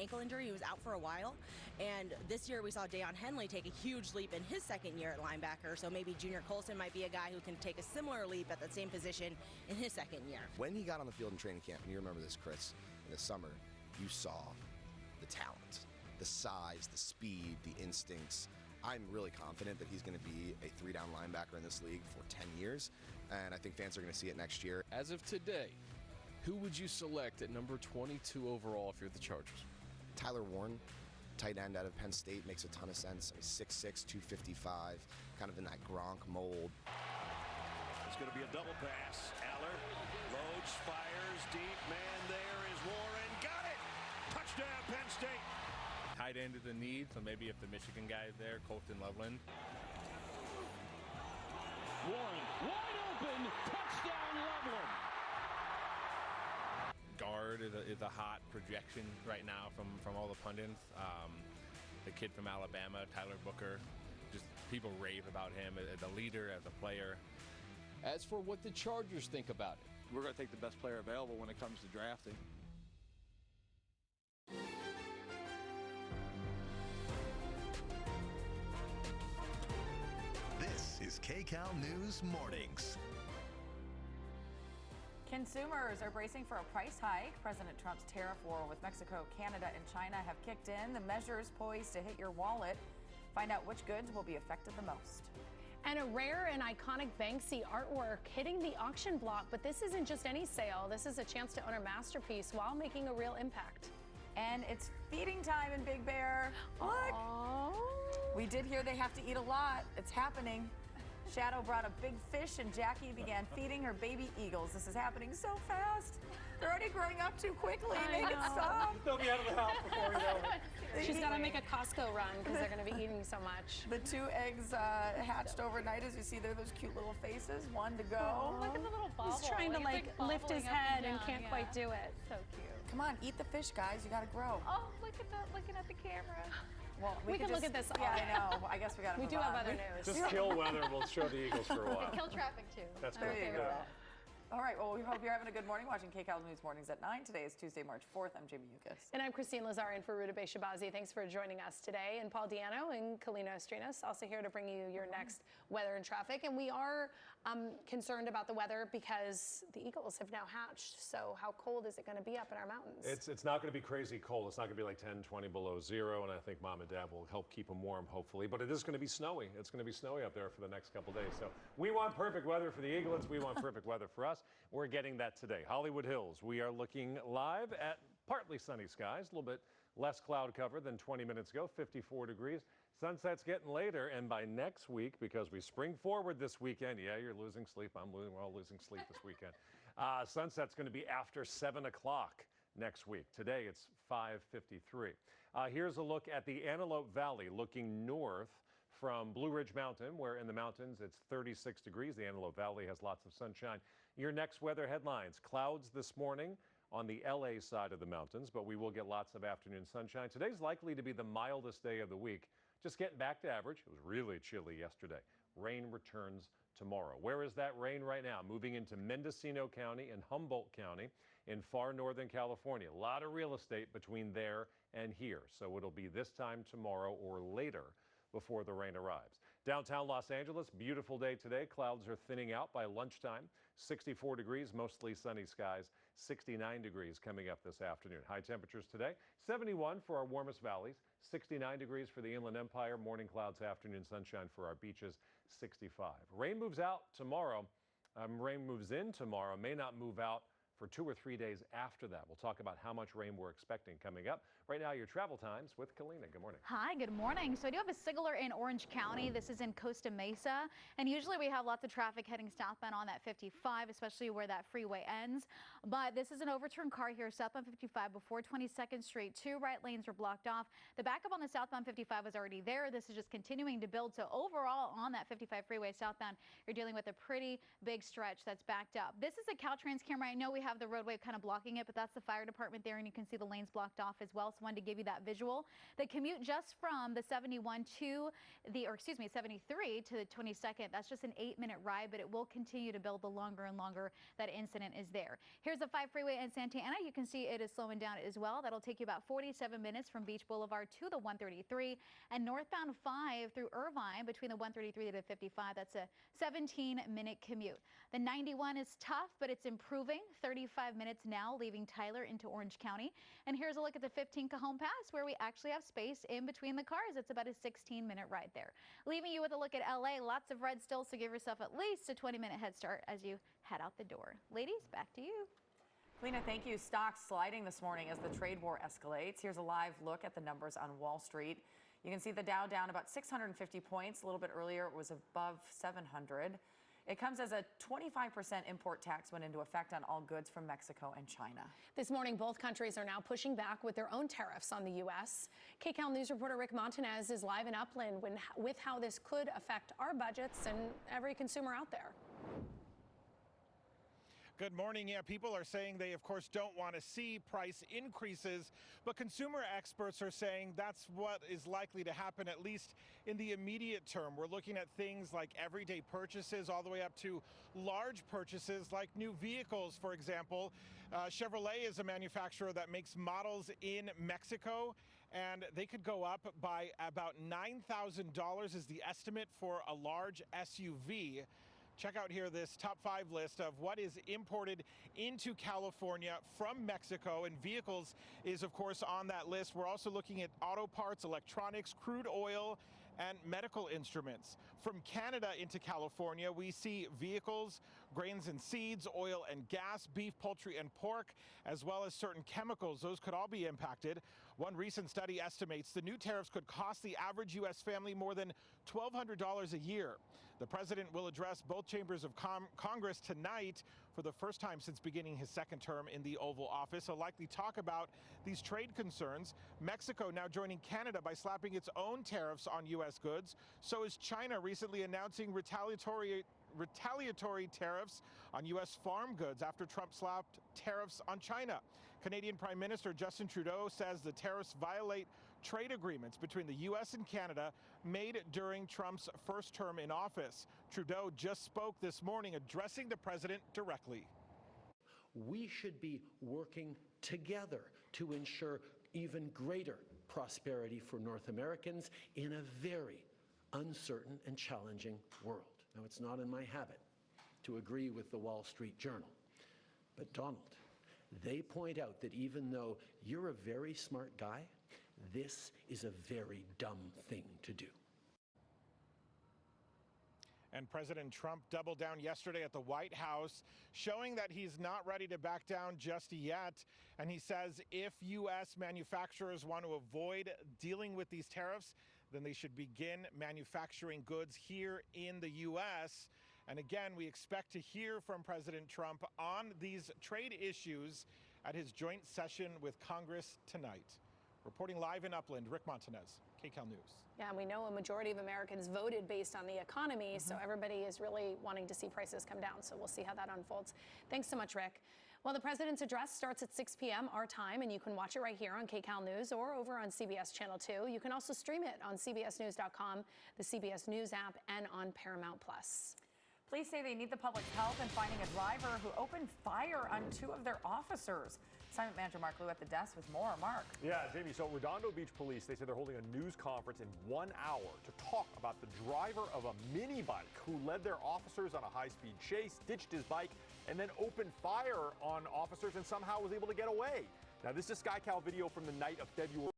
ankle injury. He was out for a while. And this year we saw Deion Henley take a huge leap in his second year at linebacker. So maybe Junior Colson might be a guy who can take a similar leap at the same position in his second year. When he got on the field in training camp, and you remember this, Chris, in the summer, you saw the talent, the size, the speed, the instincts. I'm really confident that he's going to be a 3-down linebacker in this league for 10 years, and I think fans are going to see it next year. As of today, who would you select at number 22 overall if you're the Chargers? Tyler Warren, tight end out of Penn State, makes a ton of sense. I mean, 6'6", 255, kind of in that Gronk mold. It's going to be a double pass. Aller loads, fires deep. Man, there is Warren. Got it! Touchdown, Penn State. Tight end is a need, so maybe if the Michigan guy is there, Colton Loveland. Warren, wide open, touchdown Loveland. Guard is a hot projection right now from all the pundits. The kid from Alabama, Tyler Booker, just people rave about him as a leader, as a player. As for what the Chargers think about it, we're going to take the best player available when it comes to drafting. This is Kcal News Mornings. Consumers are bracing for a price hike. President Trump's tariff war with Mexico, Canada, and China have kicked in. The measures poised to hit your wallet. Find out which goods will be affected the most. And a rare and iconic Banksy artwork hitting the auction block. But this isn't just any sale. This is a chance to own a masterpiece while making a real impact. And it's feeding time in Big Bear. Look. Aww. We did hear they have to eat a lot. It's happening. Shadow brought a big fish and Jackie began feeding her baby eagles. This is happening so fast. They're already growing up too quickly. Make it stop. They'll be out of the house before we know it. She's got to make a Costco run because they're going to be eating so much. The 2 eggs hatched overnight. As you see there, those cute little faces. 1 to go. Aww. Look at the little bubble. He's trying to like lift his head and can't quite do it. So cute. Come on, eat the fish, guys. You got to grow. Oh, look at that, looking at the camera. Well, we can look at this all Yeah, day. I know. I guess we got to We do have other news. Just kill weather. We'll show the Eagles for a while. Kill traffic, too. That's There good. you go. All right, well, we hope you're having a good morning watching Kcal News Mornings at 9. Today is Tuesday, March 4th. I'm Jamie Yukas. And I'm Christine Lazarian for Ruta Bay Shabazi. Thanks for joining us today. And Paul Diano and Kalina Ostrinas also here to bring you your next weather and traffic. And we are concerned about the weather because the Eagles have now hatched. So how cold is it going to be up in our mountains? It's not going to be crazy cold. It's not going to be like 10, 20 below zero. And I think Mom and Dad will help keep them warm, hopefully. But it is going to be snowy. It's going to be snowy up there for the next couple days. So we want perfect weather for the Eaglets. We want perfect weather for us. We're getting that today. Hollywood Hills, we are looking live at partly sunny skies, a little bit less cloud cover than 20 minutes ago, 54 degrees. Sunset's getting later, and by next week, because we spring forward this weekend, yeah, you're losing sleep, we're all losing sleep this weekend. Sunset's going to be after 7 o'clock next week. Today it's 5:53. Here's a look at the Antelope Valley looking north from Blue Ridge Mountain, where in the mountains it's 36 degrees. The Antelope Valley has lots of sunshine. Your next weather headlines: clouds this morning on the LA side of the mountains, but we will get lots of afternoon sunshine. Today's likely to be the mildest day of the week. Just getting back to average. It was really chilly yesterday. Rain returns tomorrow. Where is that rain right now? Moving into Mendocino County and Humboldt County in far northern California. A lot of real estate between there and here. So it'll be this time tomorrow or later before the rain arrives. Downtown Los Angeles, beautiful day today. Clouds are thinning out by lunchtime. 64 degrees, mostly sunny skies. 69 degrees coming up this afternoon. High temperatures today, 71 for our warmest valleys, 69 degrees for the Inland Empire. Morning clouds, afternoon sunshine for our beaches, 65. Rain moves out tomorrow. Rain moves in tomorrow, may not move out for 2 or 3 days after that. We'll talk about how much rain we're expecting coming up. Right now, your travel times with Kalina. Good morning. Hi, good morning. So I do have a signaler in Orange County. This is in Costa Mesa. And usually we have lots of traffic heading southbound on that 55, especially where that freeway ends. But this is an overturned car here, southbound 55 before 22nd Street. 2 right lanes were blocked off. The backup on the southbound 55 was already there. This is just continuing to build. So overall on that 55 freeway southbound, you're dealing with a pretty big stretch that's backed up. This is a Caltrans camera. I know we have the roadway kind of blocking it, but that's the fire department there, and you can see the lanes blocked off as well. So wanted to give you that visual. The commute just from the 71 to the, 73 to the 22nd, that's just an 8-minute ride, but it will continue to build the longer and longer that incident is there. Here's the 5 freeway in Santa Ana. You can see it is slowing down as well. That'll take you about 47 minutes from Beach Boulevard to the 133, and northbound 5 through Irvine between the 133 to the 55. That's a 17-minute commute. The 91 is tough, but it's improving. 35 minutes now, leaving Tyler into Orange County. And here's a look at the 15 Cajon Pass, where we actually have space in between the cars. It's about a 16-minute ride there. Leaving you with a look at LA. Lots of red still, so give yourself at least a 20-minute head start as you head out the door. Ladies, back to you. Lena, thank you. Stocks sliding this morning as the trade war escalates. Here's a live look at the numbers on Wall Street. You can see the Dow down about 650 points. A little bit earlier, it was above 700. It comes as a 25% import tax went into effect on all goods from Mexico and China. This morning, both countries are now pushing back with their own tariffs on the U.S. Kcal News reporter Rick Montanez is live in Upland with how this could affect our budgets and every consumer out there. Good morning. Yeah, people are saying they, of course, don't want to see price increases, but consumer experts are saying that's what is likely to happen, at least in the immediate term. We're looking at things like everyday purchases all the way up to large purchases like new vehicles, for example. Chevrolet is a manufacturer that makes models in Mexico, and they could go up by about $9,000 is the estimate for a large SUV. Check out here this top 5 list of what is imported into California from Mexico, and vehicles is, of course, on that list. We're also looking at auto parts, electronics, crude oil, and medical instruments. From Canada into California, we see vehicles, grains and seeds, oil and gas, beef, poultry, and pork, as well as certain chemicals. Those could all be impacted. One recent study estimates the new tariffs could cost the average U.S. family more than $1,200 a year. The president will address both chambers of Congress tonight for the first time since beginning his second term in the Oval Office. He'll likely talk about these trade concerns. Mexico now joining Canada by slapping its own tariffs on U.S. goods. So is China recently announcing retaliatory tariffs on U.S. farm goods after Trump slapped tariffs on China. Canadian Prime Minister Justin Trudeau says the tariffs violate trade agreements between the U.S. and Canada made during Trump's first term in office. Trudeau just spoke this morning addressing the president directly. We should be working together to ensure even greater prosperity for North Americans in a very uncertain and challenging world. Now, it's not in my habit to agree with the Wall Street Journal, but Donald, they point out that even though you're a very smart guy, this is a very dumb thing to do. And President Trump doubled down yesterday at the White House, showing that he's not ready to back down just yet. And he says if U.S. manufacturers want to avoid dealing with these tariffs, then they should begin manufacturing goods here in the U.S. And again, we expect to hear from President Trump on these trade issues at his joint session with Congress tonight. Reporting live in Upland, Rick Montanez, Kcal News. Yeah, and we know a majority of Americans voted based on the economy, so everybody is really wanting to see prices come down. So we'll see how that unfolds. Thanks so much, Rick. Well, the president's address starts at 6 p.m. our time, and you can watch it right here on Kcal News or over on CBS Channel 2. You can also stream it on CBSNews.com, the CBS News app, and on Paramount+. Police say they need the public's help in finding a driver who opened fire on 2 of their officers. Assignment Manager Mark Liu at the desk with more. Mark. Yeah, Jamie, so Redondo Beach Police, they say they're holding a news conference in 1 hour to talk about the driver of a mini bike who led their officers on a high-speed chase, ditched his bike, and then opened fire on officers and somehow was able to get away. Now, this is Kcal video from the night of February.